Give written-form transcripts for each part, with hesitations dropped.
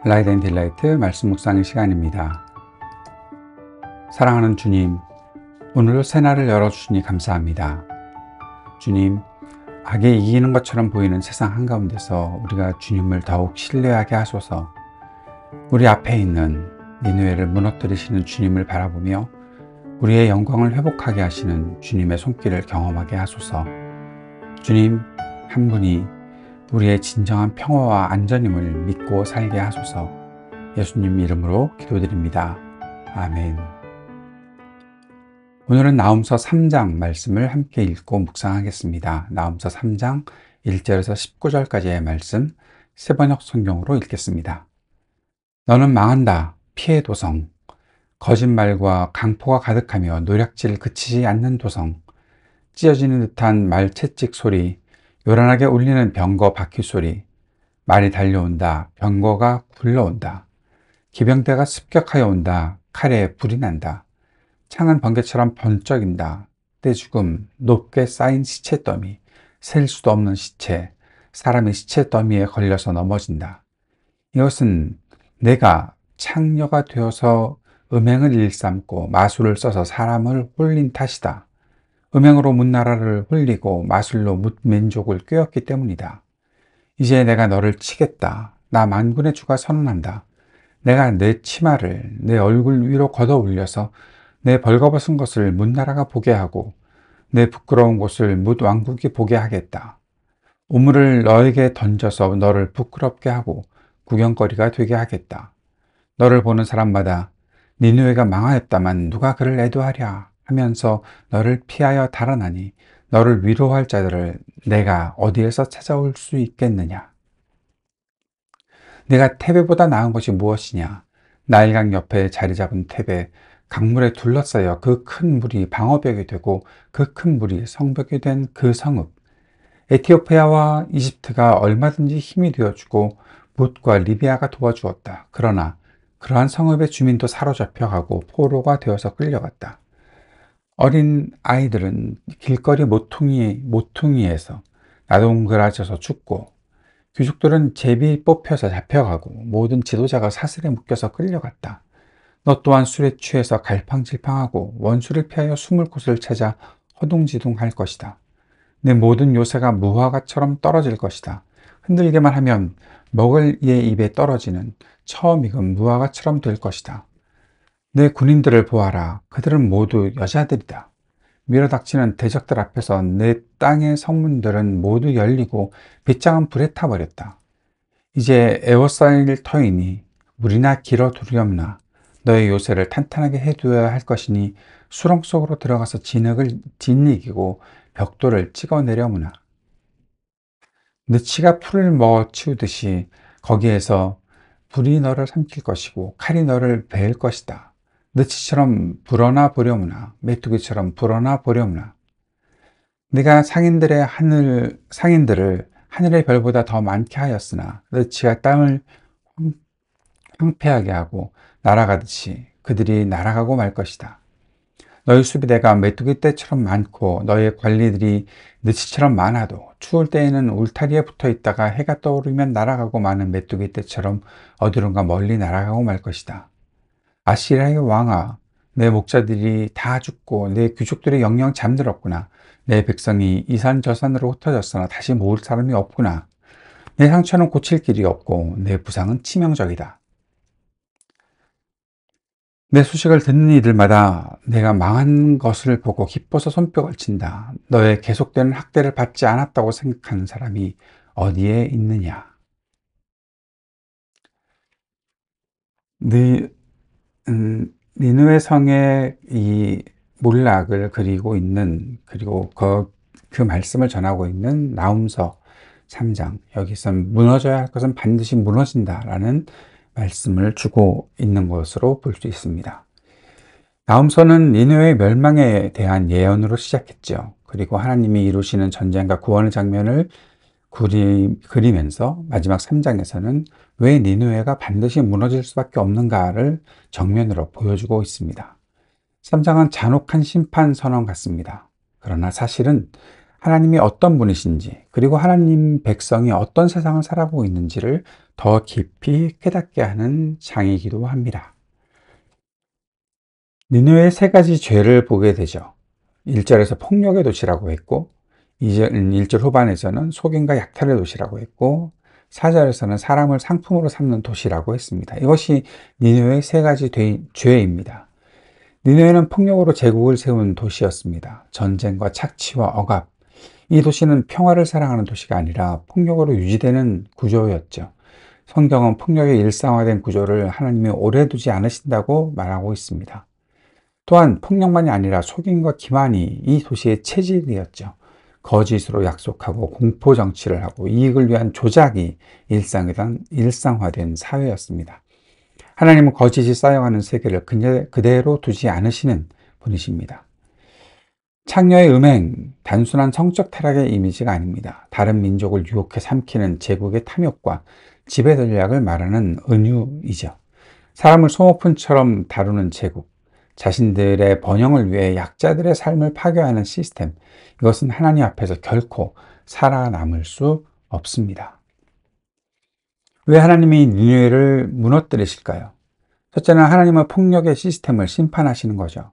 라이트 앤 딜라이트 말씀 묵상의 시간입니다. 사랑하는 주님, 오늘도 새날을 열어주시니 감사합니다. 주님, 악이 이기는 것처럼 보이는 세상 한가운데서 우리가 주님을 더욱 신뢰하게 하소서. 우리 앞에 있는 니느웨를 무너뜨리시는 주님을 바라보며 우리의 영광을 회복하게 하시는 주님의 손길을 경험하게 하소서. 주님 한 분이 우리의 진정한 평화와 안전임을 믿고 살게 하소서. 예수님 이름으로 기도드립니다. 아멘. 오늘은 나훔서 3장 말씀을 함께 읽고 묵상하겠습니다. 나훔서 3장 1절에서 19절까지의 말씀 새번역 성경으로 읽겠습니다. 너는 망한다, 피해 도성. 거짓말과 강포가 가득하며 노략질 그치지 않는 도성. 찢어지는 듯한 말 채찍 소리, 요란하게 울리는 병거 바퀴 소리. 말이 달려온다, 병거가 굴러온다. 기병대가 습격하여 온다, 칼에 불이 난다. 창은 번개처럼 번쩍인다. 떼죽음, 높게 쌓인 시체 더미, 셀 수도 없는 시체, 사람이 시체 더미에 걸려서 넘어진다. 이것은 내가 창녀가 되어서 음행을 일삼고 마술을 써서 사람을 홀린 탓이다. 음행으로 문나라를 홀리고 마술로 뭇민족을 꿰었기 때문이다. 이제 내가 너를 치겠다. 나 만군의 주가 선언한다. 내가 내 치마를 내 얼굴 위로 걷어 올려서 내 벌거벗은 것을 문나라가 보게 하고 내 부끄러운 곳을 뭇왕국이 보게 하겠다. 우물을 너에게 던져서 너를 부끄럽게 하고 구경거리가 되게 하겠다. 너를 보는 사람마다 니느웨가 망하였다만 누가 그를 애도하랴 하면서 너를 피하여 달아나니 너를 위로할 자들을 내가 어디에서 찾아올 수 있겠느냐. 내가 테베보다 나은 것이 무엇이냐. 나일강 옆에 자리 잡은 테베, 강물에 둘러싸여 그 큰 물이 방어벽이 되고 그 큰 물이 성벽이 된 그 성읍. 에티오피아와 이집트가 얼마든지 힘이 되어주고 붓과 리비아가 도와주었다. 그러나 그러한 성읍의 주민도 사로잡혀가고 포로가 되어서 끌려갔다. 어린 아이들은 길거리 모퉁이에서 나동그라져서 죽고, 귀족들은 제비 뽑혀서 잡혀가고 모든 지도자가 사슬에 묶여서 끌려갔다. 너 또한 술에 취해서 갈팡질팡하고 원수를 피하여 숨을 곳을 찾아 허둥지둥할 것이다. 내 모든 요새가 무화과처럼 떨어질 것이다. 흔들기만 하면 먹을 이의 입에 떨어지는 처음 익은 무화과처럼 될 것이다. 내 군인들을 보아라. 그들은 모두 여자들이다. 밀어닥치는 대적들 앞에서 내 땅의 성문들은 모두 열리고 빗장은 불에 타버렸다. 이제 에워싸일 터이니 물이나 길어 두렵나. 너의 요새를 탄탄하게 해두어야 할 것이니 수렁 속으로 들어가서 진흙을 짓이기고 벽돌을 찍어내려무나. 느치가 풀을 먹어치우듯이 거기에서 불이 너를 삼킬 것이고 칼이 너를 베일 것이다. 느치처럼 불어나 보려무나. 메뚜기처럼 불어나 보려무나. 네가 상인들을 하늘의 별보다 더 많게 하였으나 느치가 땅을 황폐하게 하고 날아가듯이 그들이 날아가고 말 것이다. 너희 수비대가 메뚜기 떼처럼 많고 너희 관리들이 느치처럼 많아도 추울 때에는 울타리에 붙어 있다가 해가 떠오르면 날아가고 마는 메뚜기 떼처럼 어디론가 멀리 날아가고 말 것이다. 아시리아의 왕아, 내 목자들이 다 죽고 내 귀족들이 영영 잠들었구나. 내 백성이 이산저산으로 흩어졌으나 다시 모을 사람이 없구나. 내 상처는 고칠 길이 없고 내 부상은 치명적이다. 내 소식을 듣는 이들마다 내가 망한 것을 보고 기뻐서 손뼉을 친다. 너의 계속되는 학대를 받지 않았다고 생각하는 사람이 어디에 있느냐. 니느웨 성의 이 몰락을 그리고 있는, 그리고 그 말씀을 전하고 있는 나훔서 3장, 여기서 무너져야 할 것은 반드시 무너진다라는 말씀을 주고 있는 것으로 볼 수 있습니다. 나훔서는 니느웨의 멸망에 대한 예언으로 시작했죠. 그리고 하나님이 이루시는 전쟁과 구원의 장면을 그리면서 마지막 3장에서는 왜 니느웨가 반드시 무너질 수밖에 없는가를 정면으로 보여주고 있습니다. 3장은 잔혹한 심판 선언 같습니다. 그러나 사실은 하나님이 어떤 분이신지, 그리고 하나님 백성이 어떤 세상을 살아가고 있는지를 더 깊이 깨닫게 하는 장이기도 합니다. 니느웨의 세 가지 죄를 보게 되죠. 1절에서 폭력의 도시라고 했고, 1절 후반에서는 속임과 약탈의 도시라고 했고, 4절에서는 사람을 상품으로 삼는 도시라고 했습니다. 이것이 니느웨의 세 가지 죄입니다. 니느웨는 폭력으로 제국을 세운 도시였습니다. 전쟁과 착취와 억압. 이 도시는 평화를 사랑하는 도시가 아니라 폭력으로 유지되는 구조였죠. 성경은 폭력의 일상화된 구조를 하나님이 오래 두지 않으신다고 말하고 있습니다. 또한 폭력만이 아니라 속임과 기만이 이 도시의 체질이었죠. 거짓으로 약속하고 공포 정치를 하고 이익을 위한 조작이 일상화된 사회였습니다. 하나님은 거짓이 쌓여가는 세계를 그대로 두지 않으시는 분이십니다. 창녀의 음행, 단순한 성적 타락의 이미지가 아닙니다. 다른 민족을 유혹해 삼키는 제국의 탐욕과 지배 전략을 말하는 은유이죠. 사람을 소모품처럼 다루는 제국, 자신들의 번영을 위해 약자들의 삶을 파괴하는 시스템, 이것은 하나님 앞에서 결코 살아남을 수 없습니다. 왜 하나님이 니느웨를 무너뜨리실까요? 첫째는 하나님은 폭력의 시스템을 심판하시는 거죠.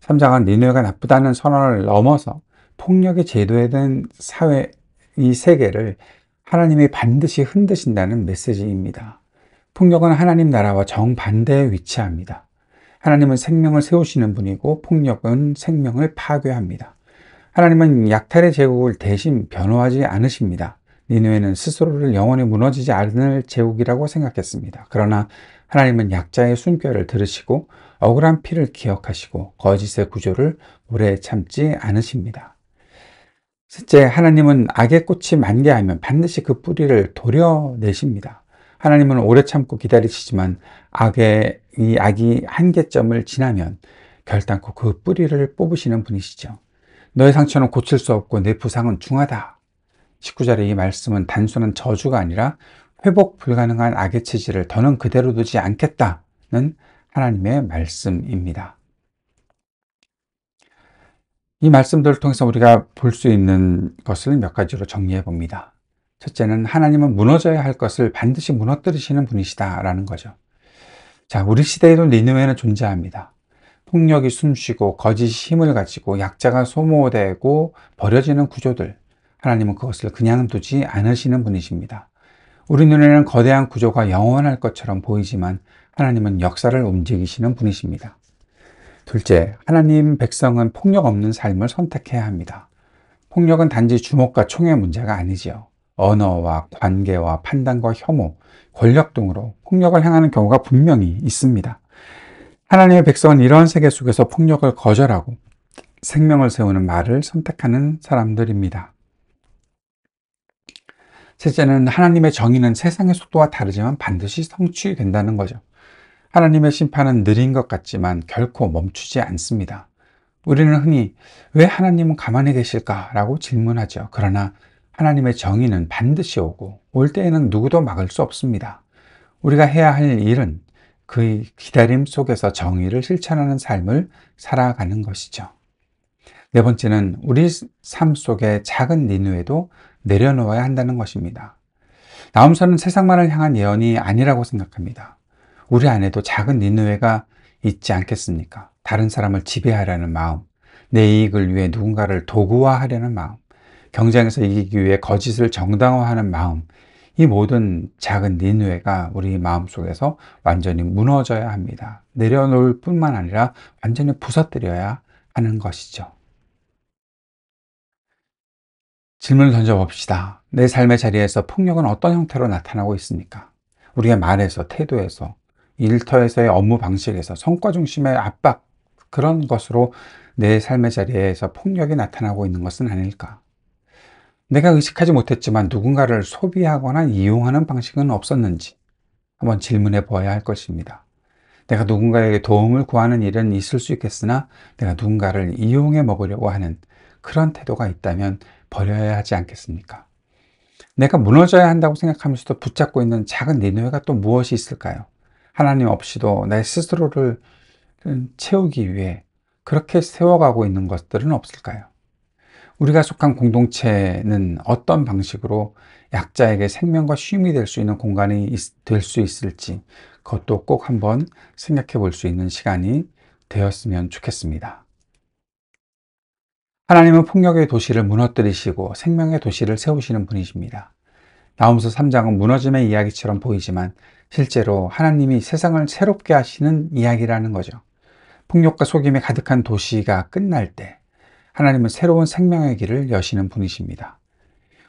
3장은 니느웨가 나쁘다는 선언을 넘어서 폭력의 제도에 된 사회, 이 세계를 하나님이 반드시 흔드신다는 메시지입니다. 폭력은 하나님 나라와 정반대에 위치합니다. 하나님은 생명을 세우시는 분이고 폭력은 생명을 파괴합니다. 하나님은 약탈의 제국을 대신 변호하지 않으십니다. 니느웨는 스스로를 영원히 무너지지 않을 제국이라고 생각했습니다. 그러나 하나님은 약자의 숨결을 들으시고 억울한 피를 기억하시고 거짓의 구조를 오래 참지 않으십니다. 셋째, 하나님은 악의 꽃이 만개하면 반드시 그 뿌리를 도려내십니다. 하나님은 오래 참고 기다리시지만 이 악이 한계점을 지나면 결단코 그 뿌리를 뽑으시는 분이시죠. 너의 상처는 고칠 수 없고 내 부상은 중하다. 19절의 이 말씀은 단순한 저주가 아니라 회복 불가능한 악의 체질을 더는 그대로 두지 않겠다는 하나님의 말씀입니다. 이 말씀들을 통해서 우리가 볼 수 있는 것을 몇 가지로 정리해 봅니다. 첫째는 하나님은 무너져야 할 것을 반드시 무너뜨리시는 분이시다라는 거죠. 자, 우리 시대에도 니느웨는 존재합니다. 폭력이 숨쉬고 거짓이 힘을 가지고 약자가 소모되고 버려지는 구조들, 하나님은 그것을 그냥 두지 않으시는 분이십니다. 우리 눈에는 거대한 구조가 영원할 것처럼 보이지만 하나님은 역사를 움직이시는 분이십니다. 둘째, 하나님 백성은 폭력 없는 삶을 선택해야 합니다. 폭력은 단지 주먹과 총의 문제가 아니지요. 언어와 관계와 판단과 혐오, 권력 등으로 폭력을 행하는 경우가 분명히 있습니다. 하나님의 백성은 이런 세계 속에서 폭력을 거절하고 생명을 세우는 말을 선택하는 사람들입니다. 셋째는 하나님의 정의는 세상의 속도와 다르지만 반드시 성취된다는 거죠. 하나님의 심판은 느린 것 같지만 결코 멈추지 않습니다. 우리는 흔히 왜 하나님은 가만히 계실까라고 질문하죠. 그러나 하나님의 정의는 반드시 오고 올 때에는 누구도 막을 수 없습니다. 우리가 해야 할 일은 그 기다림 속에서 정의를 실천하는 삶을 살아가는 것이죠. 네 번째는 우리 삶 속에 작은 니느웨도 내려놓아야 한다는 것입니다. 나홈서는 세상만을 향한 예언이 아니라고 생각합니다. 우리 안에도 작은 니느웨가 있지 않겠습니까? 다른 사람을 지배하려는 마음, 내 이익을 위해 누군가를 도구화하려는 마음, 경쟁에서 이기기 위해 거짓을 정당화하는 마음, 이 모든 작은 니느웨가 우리 마음속에서 완전히 무너져야 합니다. 내려놓을 뿐만 아니라 완전히 부서뜨려야 하는 것이죠. 질문을 던져봅시다. 내 삶의 자리에서 폭력은 어떤 형태로 나타나고 있습니까? 우리의 말에서, 태도에서, 일터에서의 업무 방식에서, 성과 중심의 압박, 그런 것으로 내 삶의 자리에서 폭력이 나타나고 있는 것은 아닐까? 내가 의식하지 못했지만 누군가를 소비하거나 이용하는 방식은 없었는지 한번 질문해 보아야 할 것입니다. 내가 누군가에게 도움을 구하는 일은 있을 수 있겠으나 내가 누군가를 이용해 먹으려고 하는 그런 태도가 있다면 버려야 하지 않겠습니까? 내가 무너져야 한다고 생각하면서도 붙잡고 있는 작은 니느웨가 또 무엇이 있을까요? 하나님 없이도 내 스스로를 채우기 위해 그렇게 세워가고 있는 것들은 없을까요? 우리가 속한 공동체는 어떤 방식으로 약자에게 생명과 쉼이 될 수 있는 공간이 될 수 있을지 그것도 꼭 한번 생각해 볼 수 있는 시간이 되었으면 좋겠습니다. 하나님은 폭력의 도시를 무너뜨리시고 생명의 도시를 세우시는 분이십니다. 나홈서 3장은 무너짐의 이야기처럼 보이지만 실제로 하나님이 세상을 새롭게 하시는 이야기라는 거죠. 폭력과 속임이 가득한 도시가 끝날 때 하나님은 새로운 생명의 길을 여시는 분이십니다.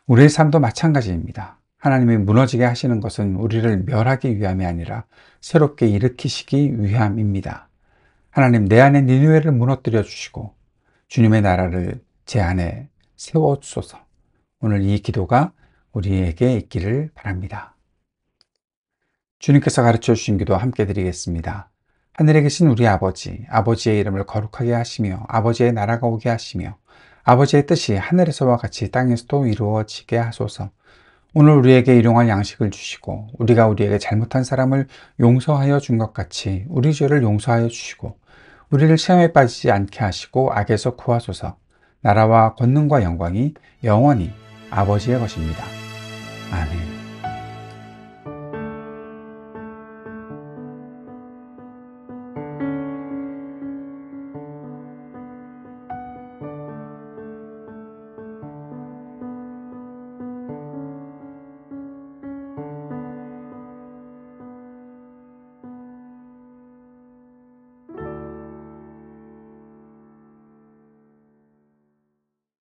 우리의 삶도 마찬가지입니다. 하나님이 무너지게 하시는 것은 우리를 멸하기 위함이 아니라 새롭게 일으키시기 위함입니다. 하나님, 내 안에 니느웨를 무너뜨려 주시고 주님의 나라를 제 안에 세워 주소서. 오늘 이 기도가 우리에게 있기를 바랍니다. 주님께서 가르쳐 주신 기도 함께 드리겠습니다. 하늘에 계신 우리 아버지, 아버지의 이름을 거룩하게 하시며 아버지의 나라가 오게 하시며 아버지의 뜻이 하늘에서와 같이 땅에서도 이루어지게 하소서. 오늘 우리에게 일용할 양식을 주시고 우리가 우리에게 잘못한 사람을 용서하여 준 것 같이 우리 죄를 용서하여 주시고 우리를 시험에 빠지지 않게 하시고 악에서 구하소서. 나라와 권능과 영광이 영원히 아버지의 것입니다. 아멘.